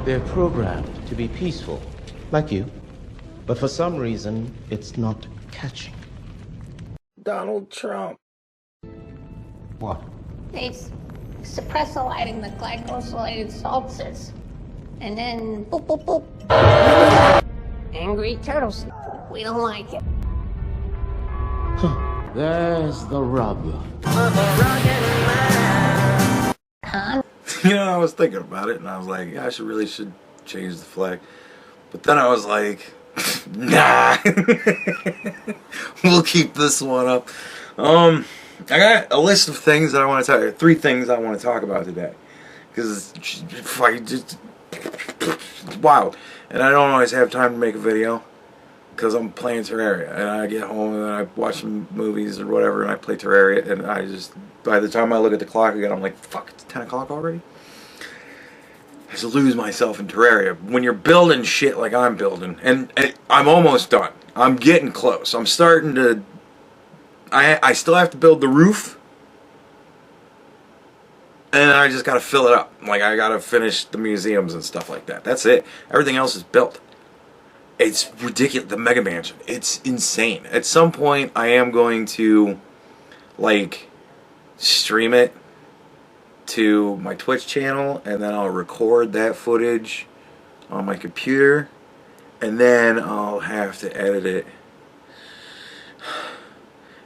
They're programmed to be peaceful, like you. But for some reason, it's not catching. Donald Trump. What? They suppress the lighting, the glycosylated salts, and then boop, boop, boop. Angry turtles. We don't like it. There's the rub. Con? You know, I was thinking about it, and I was like, yeah, I really should change the flag. But then I was like, nah. We'll keep this one up. I got a list of things that I want to tell you. 3 things I want to talk about today. Because it's wild. And I don't always have time to make a video. Because I'm playing Terraria. And I get home and I watch some movies or whatever. And I play Terraria. And I just, by the time I look at the clock again, I'm like, fuck, it's 10 o'clock already? I just lose myself in Terraria. When you're building shit like I'm building. And I'm almost done. I'm getting close. I'm starting to... I still have to build the roof. And I just gotta fill it up. Like, I gotta finish the museums and stuff like that. That's it. Everything else is built. It's ridiculous. The Mega Mansion. It's insane. At some point, I am going to, like, stream it to my Twitch channel. And then I'll record that footage on my computer. And then I'll have to edit it.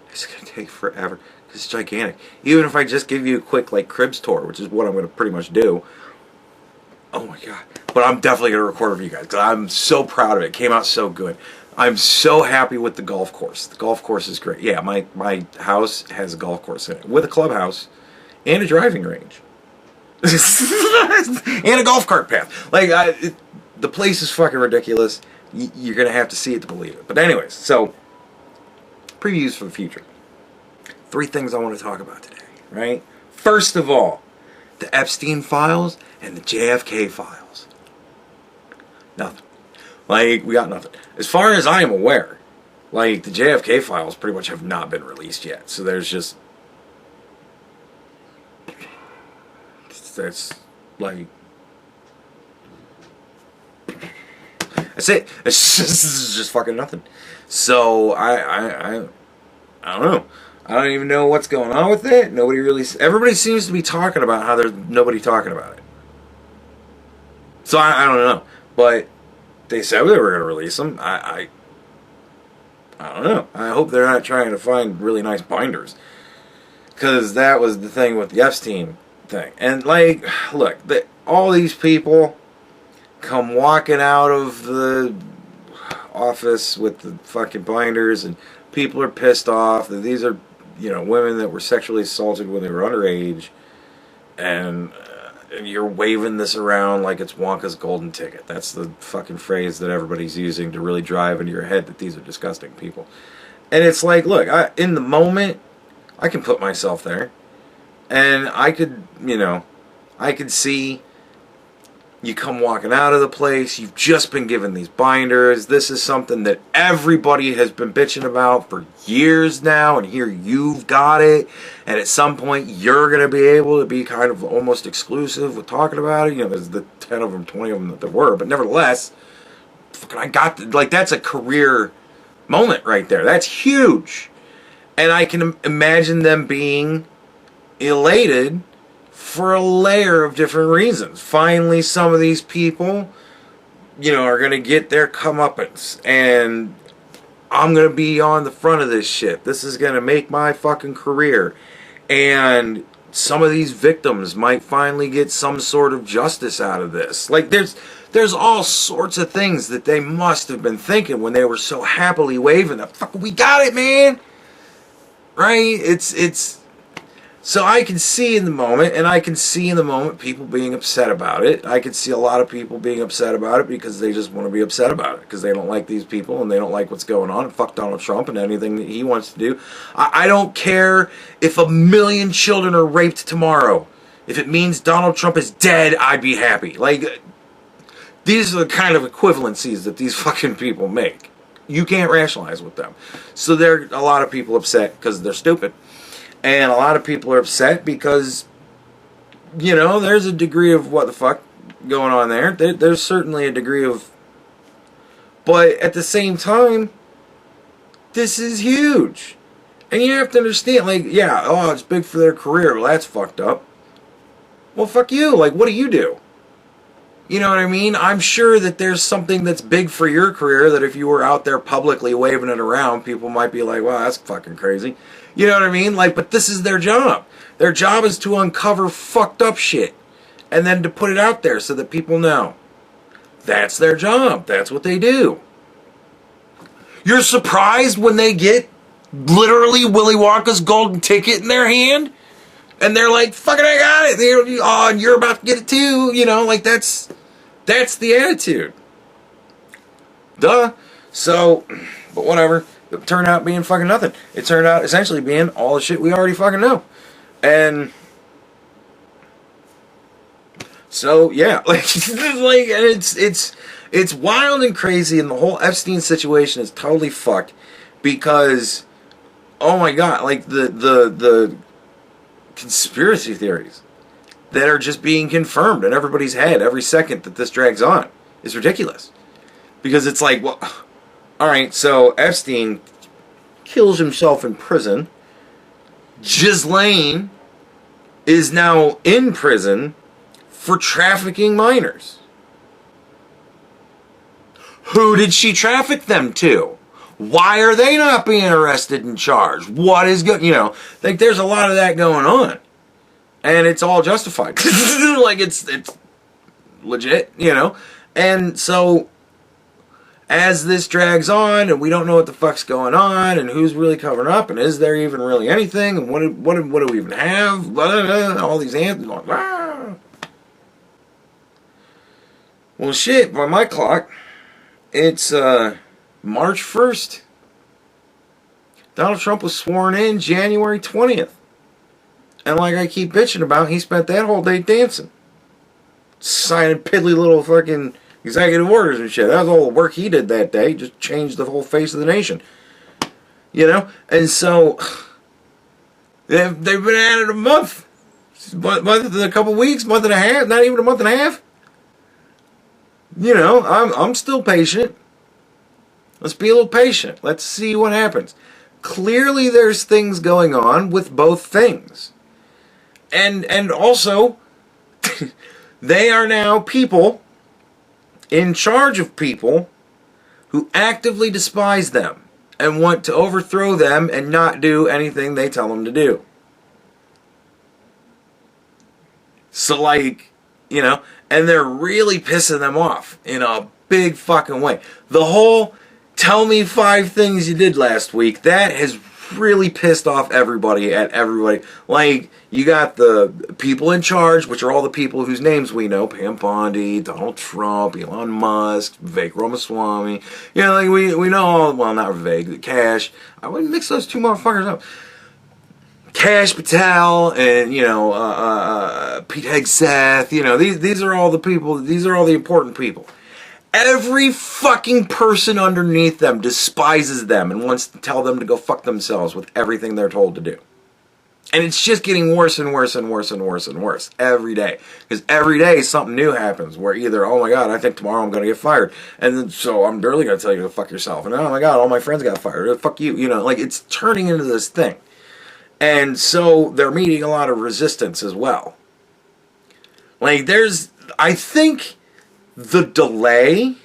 It's going to take forever. It's gigantic. Even if I just give you a quick, like, cribs tour, which is what I'm going to pretty much do. Oh my god. But I'm definitely going to record it for you guys, because I'm so proud of it. It came out so good. I'm so happy with the golf course. The golf course is great. Yeah, my house has a golf course in it, with a clubhouse and a driving range. And a golf cart path. Like, the place is fucking ridiculous. You're going to have to see it to believe it. But anyways, so... previews for the future. 3 things I want to talk about today, right? First of all, the Epstein files and the JFK files. Nothing. Like, we got nothing. As far as I am aware, like, the JFK files pretty much have not been released yet. So there's just... that's, like... that's it. It's just fucking nothing. So, I don't know. I don't even know what's going on with it. Nobody really... everybody seems to be talking about how there's nobody talking about it. So, I don't know. But they said they were going to release them. I don't know. I hope they're not trying to find really nice binders. Because that was the thing with the Epstein thing. And, like, look, all these people come walking out of the office with the fucking binders, and people are pissed off that these are, you know, women that were sexually assaulted when they were underage, and you're waving this around like it's Wonka's golden ticket. That's the fucking phrase that everybody's using to really drive into your head that these are disgusting people. And it's like, look, in the moment, I can put myself there, and I could, you know, I could see you come walking out of the place, you've just been given these binders, this is something that everybody has been bitching about for years now, and here you've got it, and at some point you're going to be able to be kind of almost exclusive with talking about it. You know, there's the 10 of them, 20 of them that there were, but nevertheless, fucking, I got, like, that's a career moment right there. That's huge. And I can imagine them being elated for a layer of different reasons. Finally, some of these people, you know, are going to get their comeuppance. And I'm going to be on the front of this shit. This is going to make my fucking career. And some of these victims might finally get some sort of justice out of this. Like, there's all sorts of things that they must have been thinking when they were so happily waving the fuck, we got it, man! Right? It's... So I can see in the moment, and I can see in the moment people being upset about it. I can see a lot of people being upset about it because they just want to be upset about it. Because they don't like these people, and they don't like what's going on. And fuck Donald Trump and anything that he wants to do. I don't care if 1 million children are raped tomorrow. If it means Donald Trump is dead, I'd be happy. Like, these are the kind of equivalencies that these fucking people make. You can't rationalize with them. So there are a lot of people upset because they're stupid. And a lot of people are upset because, you know, there's a degree of what the fuck going on there. There's certainly a degree of... But at the same time, this is huge. And you have to understand, like, yeah, oh, it's big for their career. Well, that's fucked up. Well, fuck you. Like, what do you do? You know what I mean? I'm sure that there's something that's big for your career that if you were out there publicly waving it around, people might be like, wow, that's fucking crazy. You know what I mean? Like, but this is their job. Their job is to uncover fucked up shit and then to put it out there so that people know. That's their job. That's what they do. You're surprised when they get literally Willy Wonka's golden ticket in their hand? And they're like, fucking I got it. Oh, and you're about to get it too. You know, like that's the attitude. Duh. So, but whatever. It turned out being fucking nothing. It turned out essentially being all the shit we already fucking know. And so, yeah. Like, and it's wild and crazy, and the whole Epstein situation is totally fucked because, oh my god, like the conspiracy theories that are just being confirmed in everybody's head every second that this drags on is ridiculous. Because it's like, well, alright, so Epstein kills himself in prison. Ghislaine is now in prison for trafficking minors. Who did she traffic them to? Why are they not being arrested and charged? What is good? You know, like there's a lot of that going on. And it's all justified. Like it's legit, you know? And so as this drags on and we don't know what the fuck's going on and who's really covering up and is there even really anything and what do we even have? Blah, blah, blah, all these answers. Ah. Well, shit, by my clock, it's March 1st. Donald Trump was sworn in January 20th. And like I keep bitching about, he spent that whole day dancing. Signing piddly little fucking executive orders and shit. That was all the work he did that day. Just changed the whole face of the nation. You know? And so, they've been at it a month. A couple weeks, month and a half, not even a month and a half. You know, I'm still patient. Let's be a little patient. Let's see what happens. Clearly there's things going on with both things. And also, they are now people in charge of people who actively despise them and want to overthrow them and not do anything they tell them to do. So like, you know, and they're really pissing them off in a big fucking way. The whole tell me 5 things you did last week, that has really pissed off everybody at everybody. Like, you got the people in charge, which are all the people whose names we know. Pam Bondi, Donald Trump, Elon Musk, Vivek Ramaswamy. You know, like we know all, well, not Vivek, Cash. I wouldn't mix those two motherfuckers up. Cash Patel and, you know, Pete Hegseth. You know, these are all the people, these are all the important people. Every fucking person underneath them despises them and wants to tell them to go fuck themselves with everything they're told to do. And it's just getting worse and worse and worse and worse and worse every day. Because every day something new happens where either, oh my god, I think tomorrow I'm going to get fired. And then, so I'm barely going to tell you to fuck yourself. And oh my god, all my friends got fired. Fuck you. You know, like it's turning into this thing. And so they're meeting a lot of resistance as well. Like I think the delay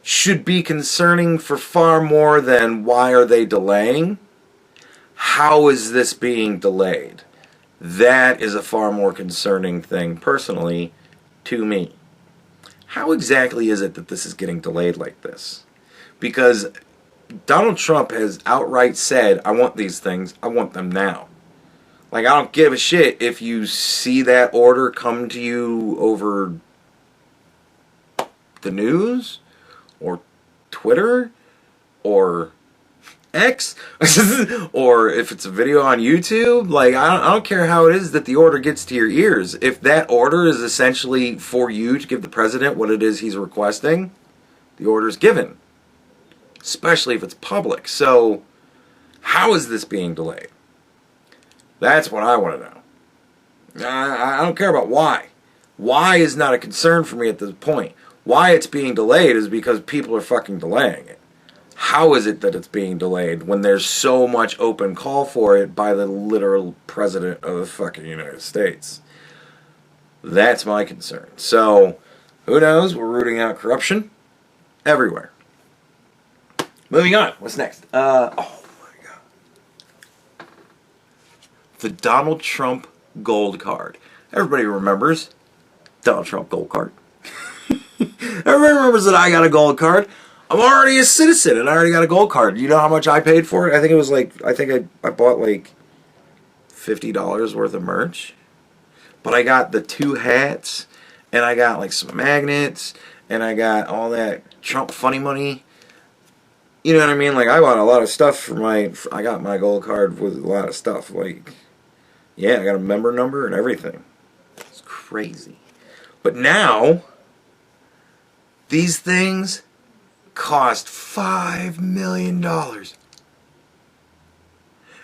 should be concerning for far more than why are they delaying? How is this being delayed? That is a far more concerning thing, personally, to me. How exactly is it that this is getting delayed like this? Because Donald Trump has outright said, I want these things, I want them now. Like, I don't give a shit if you see that order come to you over the news, or Twitter, or X, or if it's a video on YouTube. Like, I don't care how it is that the order gets to your ears. If that order is essentially for you to give the president what it is he's requesting, the order is given. Especially if it's public. So, how is this being delayed? That's what I want to know. I don't care about why. Why is not a concern for me at this point. Why it's being delayed is because people are fucking delaying it. How is it that it's being delayed when there's so much open call for it by the literal president of the fucking United States? That's my concern. So, who knows? We're rooting out corruption everywhere. Moving on. What's next? Oh my god. The Donald Trump gold card. Everybody remembers Donald Trump gold card. Everybody remembers that I got a gold card. I'm already a citizen and I already got a gold card. You know how much I paid for it? I think it was like, I bought like $50 worth of merch. But I got the 2 hats, and I got like some magnets, and I got all that Trump funny money. You know what I mean? Like, I bought a lot of stuff for I got my gold card with a lot of stuff. Like, yeah, I got a member number and everything. It's crazy. But now, these things cost $5 million.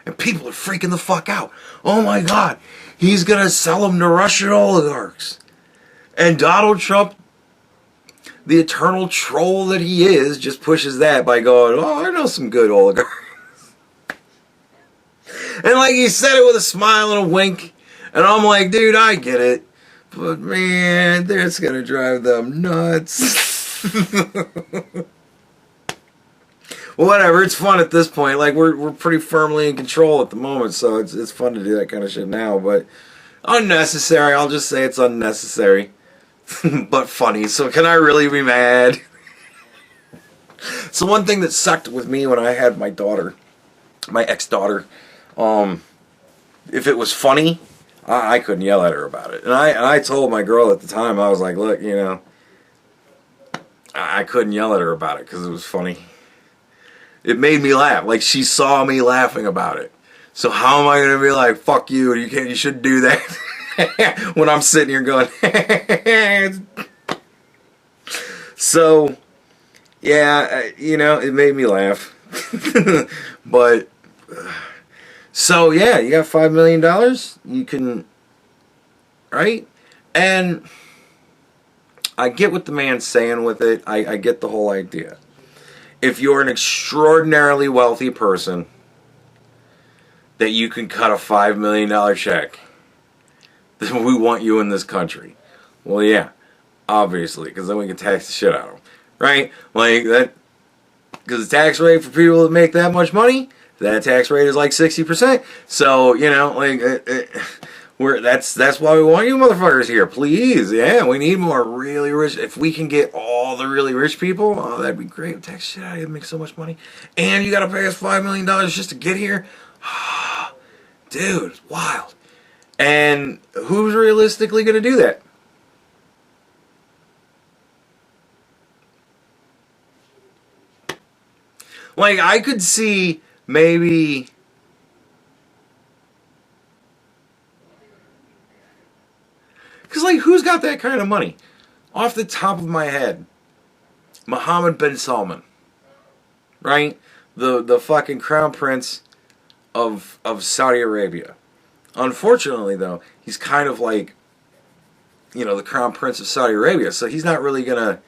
And people are freaking the fuck out. Oh my god, he's gonna sell them to Russian oligarchs. And Donald Trump, the eternal troll that he is, just pushes that by going, oh, I know some good oligarchs. And like he said it with a smile and a wink. And I'm like, dude, I get it. But man, that's gonna drive them nuts. Well, whatever, it's fun at this point. Like, we're pretty firmly in control at the moment, so it's fun to do that kind of shit now. But unnecessary, I'll just say it's unnecessary. But funny, so can I really be mad? So one thing that sucked with me when I had my daughter, my ex-daughter, if it was funny, I couldn't yell at her about it. And I told my girl at the time, I was like, look, you know, I couldn't yell at her about it because it was funny. It made me laugh. Like, she saw me laughing about it. So how am I going to be like, fuck you, you shouldn't do that when I'm sitting here going, So, yeah, you know, it made me laugh. But, so yeah, you got $5 million, you can, right? And I get what the man's saying with it. I get the whole idea. If you're an extraordinarily wealthy person, that you can cut a $5 million check, then we want you in this country. Well, yeah, obviously, because then we can tax the shit out of them, right? Like that, because the tax rate for people that make that much money, that tax rate is like 60%. So, you know, like that's why we want you motherfuckers here. Please, yeah, we need more really rich. If we can get all the really rich people, oh, that'd be great. Tax shit out of you, make so much money, and you got to pay us $5 million just to get here. Dude, it's wild. And who's realistically going to do that? Like, I could see maybe... Because, like, who's got that kind of money? Off the top of my head, Mohammed bin Salman. Right? The fucking crown prince of Saudi Arabia. Unfortunately, though, he's kind of like, you know, the crown prince of Saudi Arabia. So he's not really going to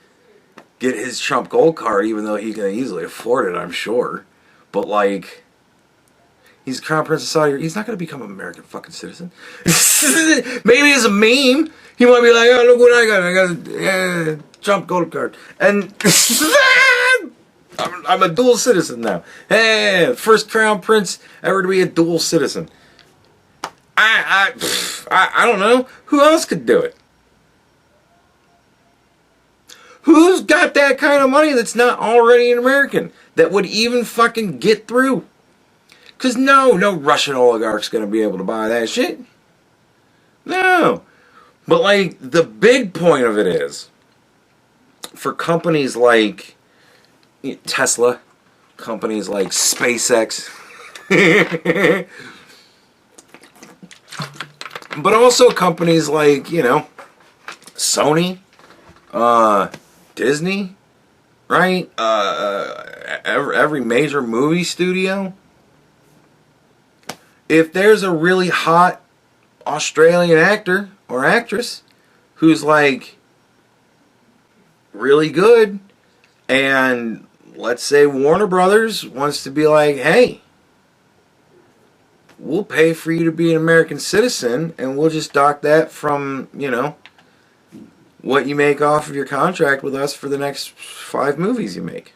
get his Trump gold card, even though he can easily afford it, I'm sure. But, like, he's crown prince of Saudi Arabia. He's not going to become an American fucking citizen. Maybe as a meme, he might be like, oh, look what I got. I got a Trump gold card. And I'm a dual citizen now. Hey, first crown prince ever to be a dual citizen. I don't know. Who else could do it? Who's got that kind of money that's not already an American that would even fucking get through? Because no Russian oligarch's going to be able to buy that shit. No. But, like, the big point of it is, for companies like Tesla, companies like SpaceX, but also companies like, you know, Sony, Disney, right? Every major movie studio. If there's a really hot Australian actor or actress who's like really good, and let's say Warner Brothers wants to be like, hey, we'll pay for you to be an American citizen, and we'll just dock that from, you know, what you make off of your contract with us for the next 5 movies you make.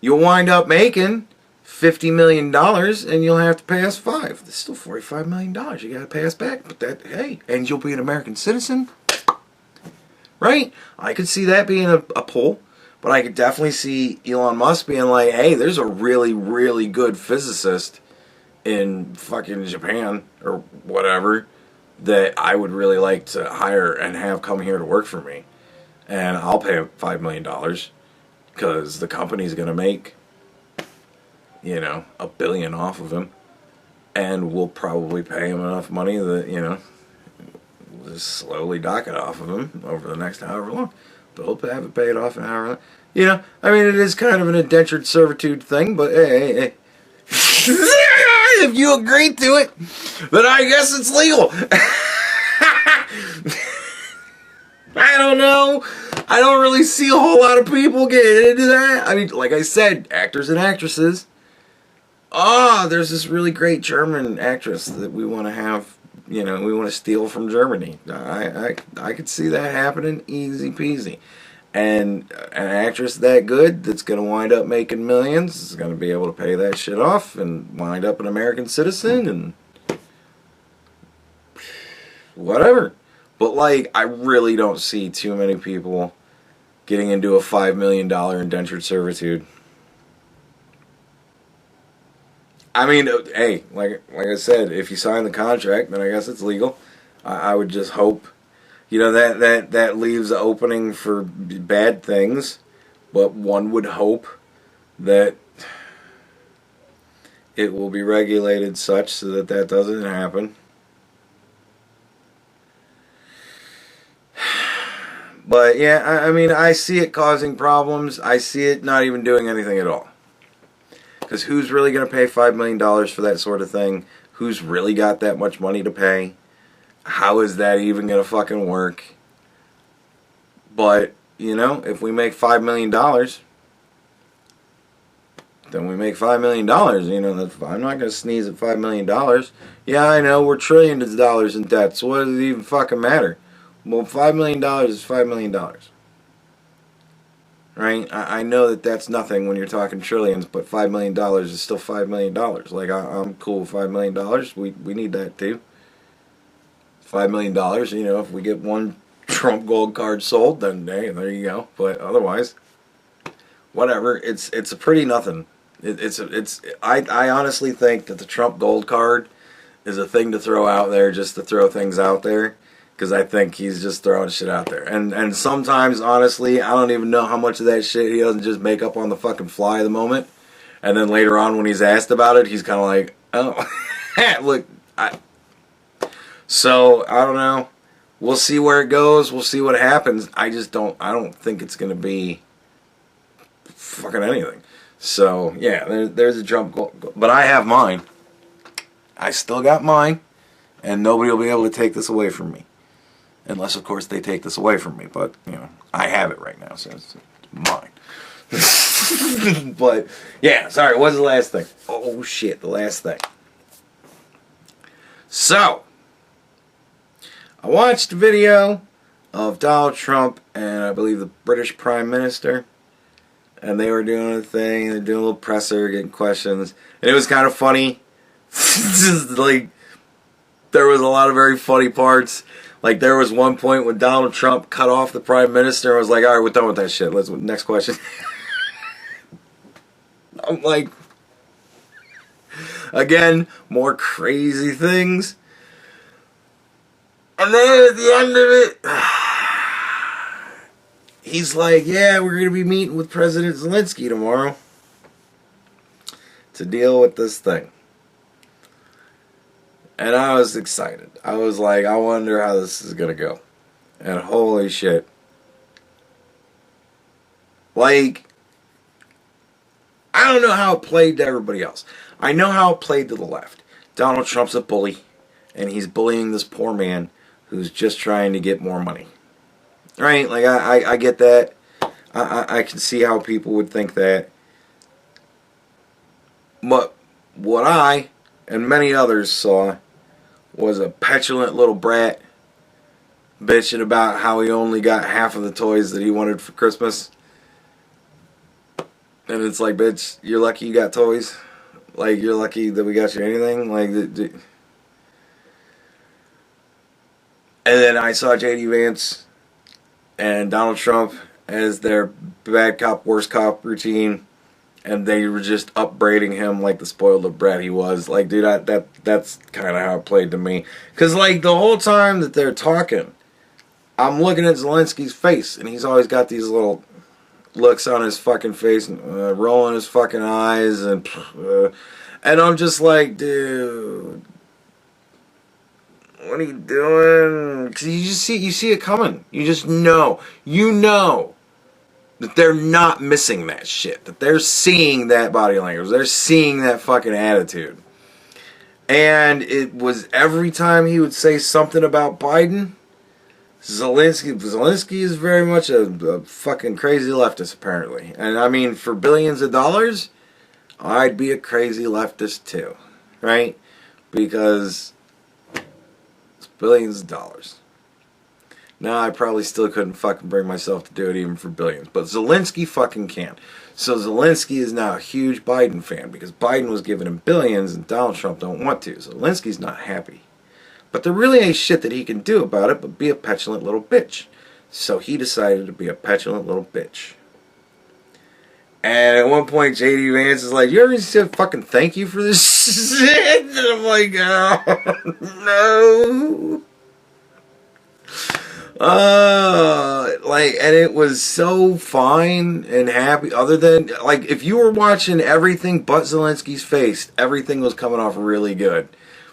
You'll wind up making $50 million, and you'll have to pay us 5. That's still $45 million. You got to pay us back. But that, hey, and you'll be an American citizen, right? I could see that being a pull, but I could definitely see Elon Musk being like, hey, there's a really, really good physicist in fucking Japan or whatever that I would really like to hire and have come here to work for me, and I'll pay him $5 million because the company's gonna make, you know, $1 billion off of him, and we'll probably pay him enough money that, you know, we'll just slowly dock it off of him over the next however long, but he'll have it paid off in however long. You know, I mean, it is kind of an indentured servitude thing, but hey. If you agree to it, then I guess it's legal. I don't know. I don't really see a whole lot of people getting into that. I mean, like I said, actors and actresses. There's this really great German actress that we want to have, you know, we want to steal from Germany. I could see that happening easy peasy. And an actress that good that's going to wind up making millions is going to be able to pay that shit off and wind up an American citizen and whatever. But, like, I really don't see too many people getting into a $5 million indentured servitude. I mean, hey, like I said, if you sign the contract, then I guess it's legal. I would just hope. You know, that leaves an opening for bad things, but one would hope that it will be regulated such so that that doesn't happen. But yeah, I mean, I see it causing problems. I see it not even doing anything at all. Because who's really going to pay $5 million for that sort of thing? Who's really got that much money to pay? How is that even going to fucking work? But, you know, if we make $5 million, then we make $5 million. You know, I'm not going to sneeze at $5 million. Yeah, I know, we're trillions of dollars in debt, so what does it even fucking matter? Well, $5 million is $5 million. Right? I know that that's nothing when you're talking trillions, but $5 million is still $5 million. Like, I'm cool with $5 million. We need that too. $5 million, you know, if we get one Trump gold card sold, then hey, there you go. But otherwise, whatever. It's a pretty nothing. I honestly think that the Trump gold card is a thing to throw out there just to throw things out there, because I think he's just throwing shit out there. And sometimes, honestly, I don't even know how much of that shit he doesn't just make up on the fucking fly at the moment. And then later on when he's asked about it, he's kind of like, oh, look, So, I don't know. We'll see where it goes. We'll see what happens. I don't think it's going to be fucking anything. So, yeah, there's a Trump goal. But I have mine. I still got mine. And nobody will be able to take this away from me. Unless, of course, they take this away from me. But, you know, I have it right now, so it's mine. But, yeah, sorry, what's the last thing? Oh, shit, the last thing. So, I watched a video of Donald Trump and I believe the British Prime Minister, and they were doing a thing, they're doing a little presser, getting questions, and it was kind of funny. Just like, there was a lot of very funny parts. Like, there was one point when Donald Trump cut off the Prime Minister and was like, alright, we're done with that shit, next question. I'm like, again, more crazy things. And then at the end of it, he's like, yeah, we're going to be meeting with President Zelensky tomorrow to deal with this thing. And I was excited. I was like, I wonder how this is going to go. And holy shit. Like, I don't know how it played to everybody else. I know how it played to the left. Donald Trump's a bully, and he's bullying this poor man who's just trying to get more money. Right? Like, I get that. I can see how people would think that. But what I and many others saw was a petulant little brat bitching about how he only got half of the toys that he wanted for Christmas. And it's like, bitch, you're lucky you got toys. Like, you're lucky that we got you anything. Like, and then I saw J.D. Vance and Donald Trump as their bad cop, worst cop routine. And they were just upbraiding him like the spoiled little brat he was. Like, dude, that's kind of how it played to me. Because, like, the whole time that they're talking, I'm looking at Zelensky's face. And he's always got these little looks on his fucking face, rolling his fucking eyes, and I'm just like, dude, what are you doing? Because you see it coming. You just know, that they're not missing that shit. That they're seeing that body language. They're seeing that fucking attitude. And it was every time he would say something about Biden. Zelensky is very much a fucking crazy leftist, apparently. And I mean, for billions of dollars, I'd be a crazy leftist too. Right? Because it's billions of dollars. Now, I probably still couldn't fucking bring myself to do it even for billions. But Zelensky fucking can. So Zelensky is now a huge Biden fan because Biden was giving him billions and Donald Trump don't want to. So Zelensky's not happy. But there really ain't shit that he can do about it but be a petulant little bitch. So he decided to be a petulant little bitch. And at one point, J.D. Vance is like, you ever said fucking thank you for this shit? And I'm like, oh, no. And it was so fine and happy. Other than, like, if you were watching everything but Zelensky's face, everything was coming off really good.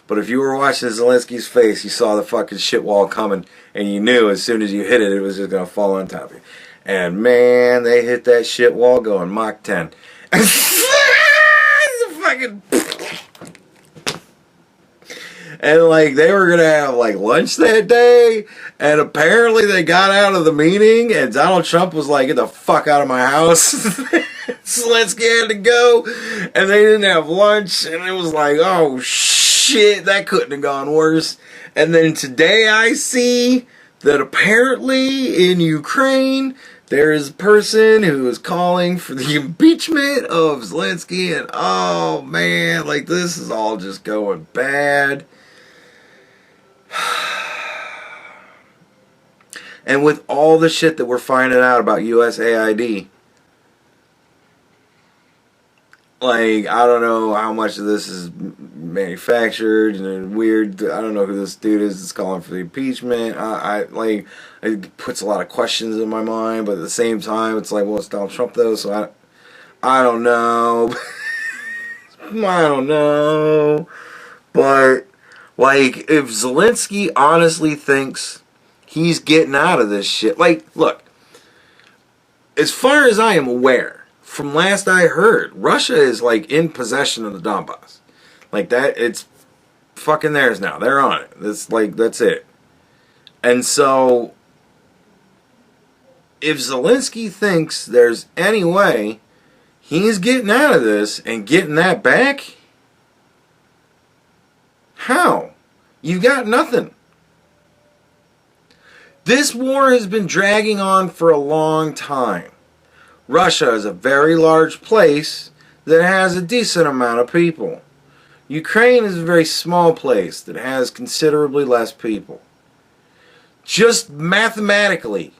But if you were watching Zelensky's face, you saw the fucking shit wall coming, and you knew as soon as you hit it, it was just gonna fall on top of you. And man, they hit that shit wall going Mach 10. Fucking. And like they were gonna have like lunch that day, and apparently they got out of the meeting, and Donald Trump was like, "Get the fuck out of my house." Zelensky had to go, and they didn't have lunch, and it was like, oh shit, that couldn't have gone worse. And then today I see that apparently in Ukraine there is a person who is calling for the impeachment of Zelensky, and oh man, like this is all just going bad. And with all the shit that we're finding out about USAID, like, I don't know how much of this is manufactured and weird. I don't know who this dude is that's calling for the impeachment. It puts a lot of questions in my mind, but at the same time, it's like, well, it's Donald Trump though, so I don't know. I don't know. But, like, if Zelensky honestly thinks he's getting out of this shit, like, look, as far as I am aware, from last I heard, Russia is, like, in possession of the Donbass. Like, that, it's fucking theirs now. They're on it. It's like, that's it. And so, if Zelensky thinks there's any way he's getting out of this and getting that back, how? You've got nothing. This war has been dragging on for a long time. Russia is a very large place that has a decent amount of people. Ukraine is a very small place that has considerably less people. Just mathematically,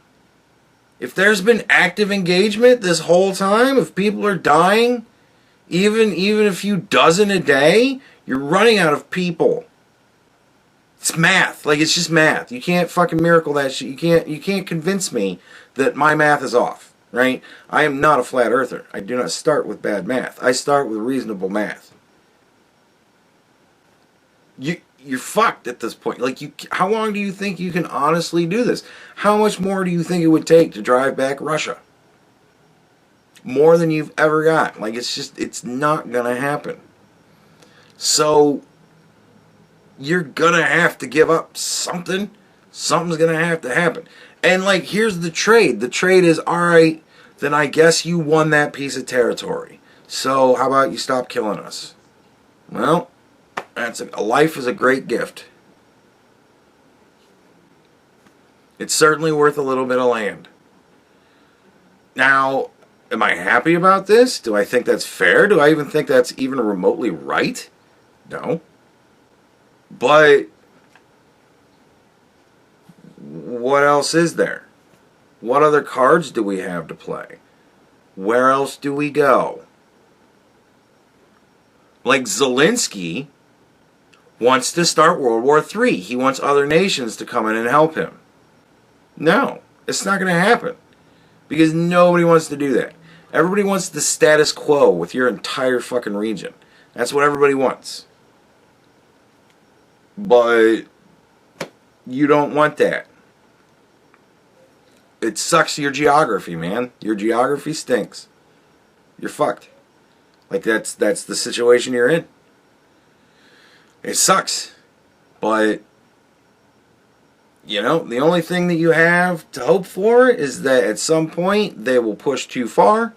if there's been active engagement this whole time, if people are dying, even a few dozen a day, you're running out of people. It's math. Like, it's just math. You can't fucking miracle that shit. You can't convince me that my math is off, right? I am not a flat earther. I do not start with bad math. I start with reasonable math. You're fucked at this point. Like, how long do you think you can honestly do this? How much more do you think it would take to drive back Russia? More than you've ever got. Like, it's not gonna happen. So, you're gonna have to give up something. Something's going to have to happen. And, like, here's the trade. The trade is, all right, then I guess you won that piece of territory. So how about you stop killing us? Well, a life is a great gift. It's certainly worth a little bit of land. Now, am I happy about this? Do I think that's fair? Do I even think that's even remotely right? No. But what else is there? What other cards do we have to play? Where else do we go? Like Zelensky wants to start World War III. He wants other nations to come in and help him. No, it's not going to happen. Because nobody wants to do that. Everybody wants the status quo with your entire fucking region. That's what everybody wants. But you don't want that. It sucks your geography, man. Your geography stinks. You're fucked. Like, that's the situation you're in. It sucks. But, you know, the only thing that you have to hope for is that at some point they will push too far.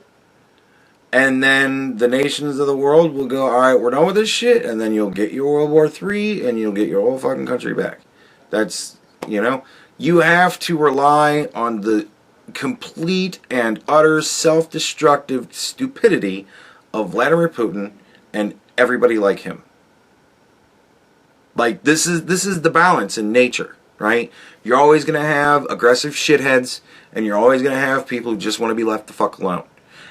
And then the nations of the world will go, alright, we're done with this shit. And then you'll get your World War III and you'll get your whole fucking country back. That's, you know, you have to rely on the complete and utter self-destructive stupidity of Vladimir Putin and everybody like him. Like, this is the balance in nature, right? You're always going to have aggressive shitheads, and you're always going to have people who just want to be left the fuck alone.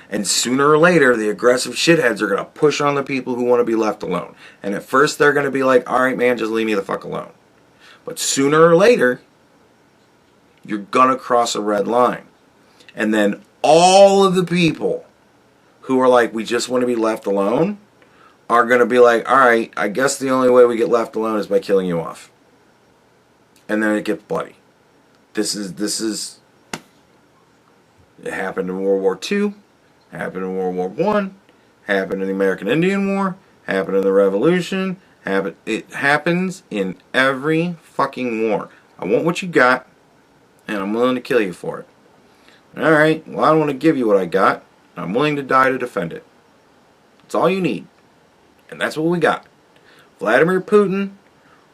And sooner or later, the aggressive shitheads are going to push on the people who want to be left alone. And at first, they're going to be like, alright man, just leave me the fuck alone. But sooner or later, you're going to cross a red line. And then all of the people who are like, we just want to be left alone, are going to be like, alright, I guess the only way we get left alone is by killing you off. And then it gets bloody. This is it happened in World War II, happened in World War I, happened in the American Indian War, happened in the Revolution, it happens in every fucking war. I want what you got, and I'm willing to kill you for it. Alright, well I don't want to give you what I got. I'm willing to die to defend it. That's all you need. And that's what we got. Vladimir Putin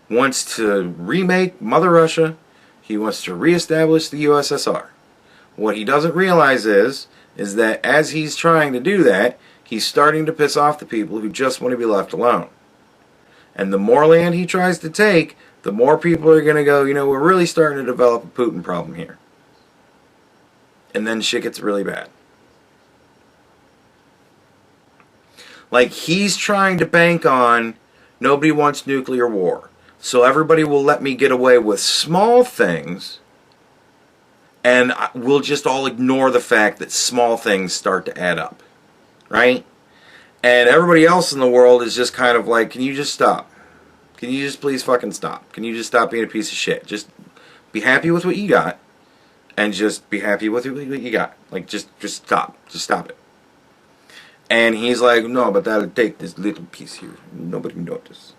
wants to remake Mother Russia. He wants to reestablish the USSR. What he doesn't realize is that as he's trying to do that, he's starting to piss off the people who just want to be left alone. And the more land he tries to take, the more people are going to go, you know, we're really starting to develop a Putin problem here. And then shit gets really bad. Like, he's trying to bank on nobody wants nuclear war. So everybody will let me get away with small things, and we'll just all ignore the fact that small things start to add up. Right? And everybody else in the world is just kind of like, can you just stop? Can you just please fucking stop? Can you just stop being a piece of shit? Just be happy with what you got, and just be happy with what you got. Like, just stop. Just stop it. And he's like, no, but that'll take this little piece here. Nobody noticed.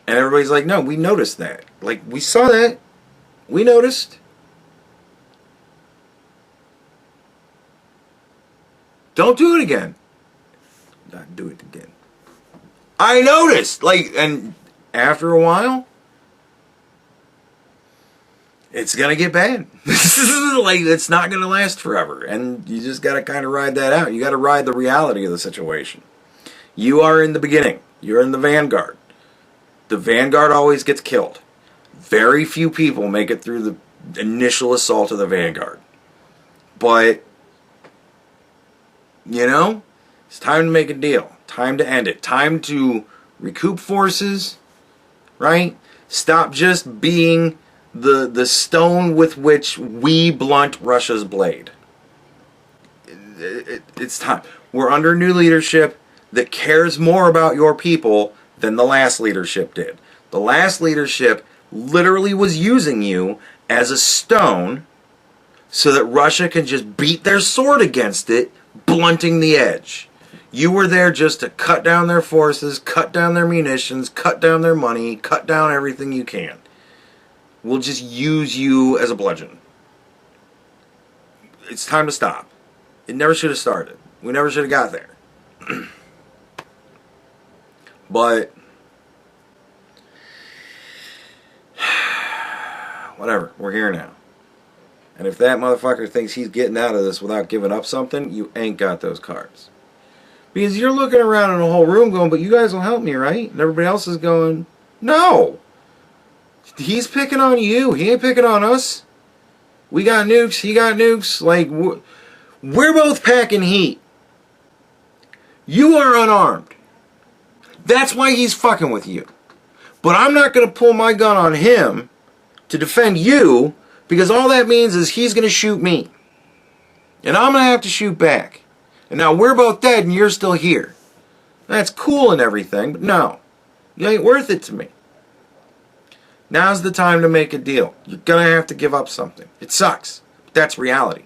And everybody's like, no, we noticed that. Like, we saw that. We noticed. Don't do it again. Not do it again. I noticed. Like, and after a while, it's going to get bad. Like, it's not going to last forever. And you just got to kind of ride that out. You got to ride the reality of the situation. You are in the beginning. You're in the vanguard. The vanguard always gets killed. Very few people make it through the initial assault of the vanguard. But, you know, it's time to make a deal. Time to end it. Time to recoup forces. Right? Stop just being the stone with which we blunt Russia's blade. It's time. We're under new leadership that cares more about your people than the last leadership did. The last leadership literally was using you as a stone so that Russia can just beat their sword against it, blunting the edge. You were there just to cut down their forces, cut down their munitions, cut down their money, cut down everything you can. will just use you as a bludgeon. It's time to stop. It never should have started. We never should have got there. But whatever, we're here now. And if that motherfucker thinks he's getting out of this without giving up something, you ain't got those cards. Because you're looking around in the whole room going, but you guys will help me, right? And everybody else is going, no. He's picking on you. He ain't picking on us. We got nukes. He got nukes. Like, we're both packing heat. You are unarmed. That's why he's fucking with you. But I'm not going to pull my gun on him to defend you, because all that means is he's going to shoot me. And I'm going to have to shoot back. And now we're both dead and you're still here. That's cool and everything, but no. You ain't worth it to me. Now's the time to make a deal. You're going to have to give up something. It sucks, but that's reality.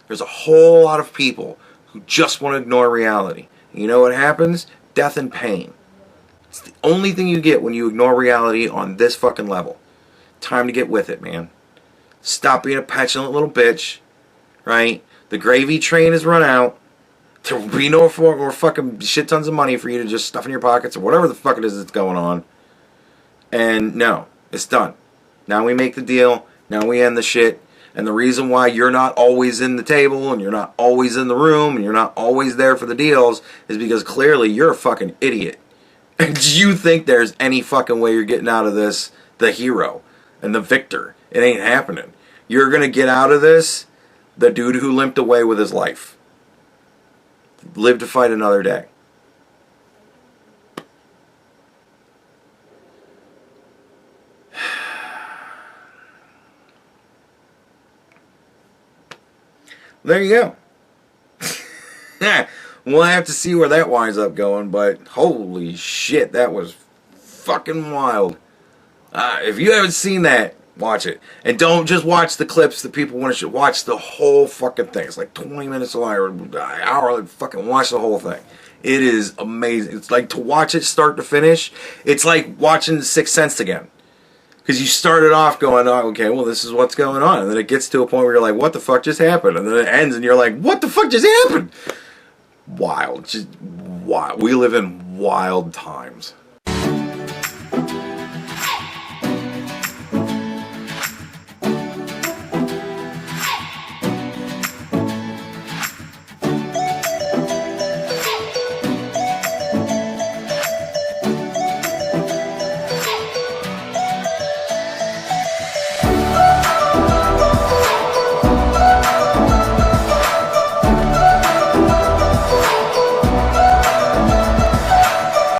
There's a whole lot of people who just want to ignore reality. And you know what happens? Death and pain. It's the only thing you get when you ignore reality on this fucking level. Time to get with it, man. Stop being a petulant little bitch, right? The gravy train has run out. There will be no more fucking shit tons of money for you to just stuff in your pockets or whatever the fuck it is that's going on. And no, it's done. Now we make the deal. Now we end the shit. And the reason why you're not always in the table and you're not always in the room and you're not always there for the deals is because clearly you're a fucking idiot. And you think there's any fucking way you're getting out of this the hero and the victor. It ain't happening. You're going to get out of this the dude who limped away with his life. Live to fight another day. There you go. We'll have to see where that winds up going, but holy shit, that was fucking wild. If you haven't seen that, watch it. And don't just watch the clips that people want to watch the whole fucking thing. It's like 20 minutes long or an hour. Fucking watch the whole thing. It is amazing. It's like to watch it start to finish. It's like watching The Sixth Sense again. Because you started off going, oh, okay, well, this is what's going on. And then it gets to a point where you're like, what the fuck just happened? And then it ends and you're like, what the fuck just happened? Wild. Just wild. We live in wild times.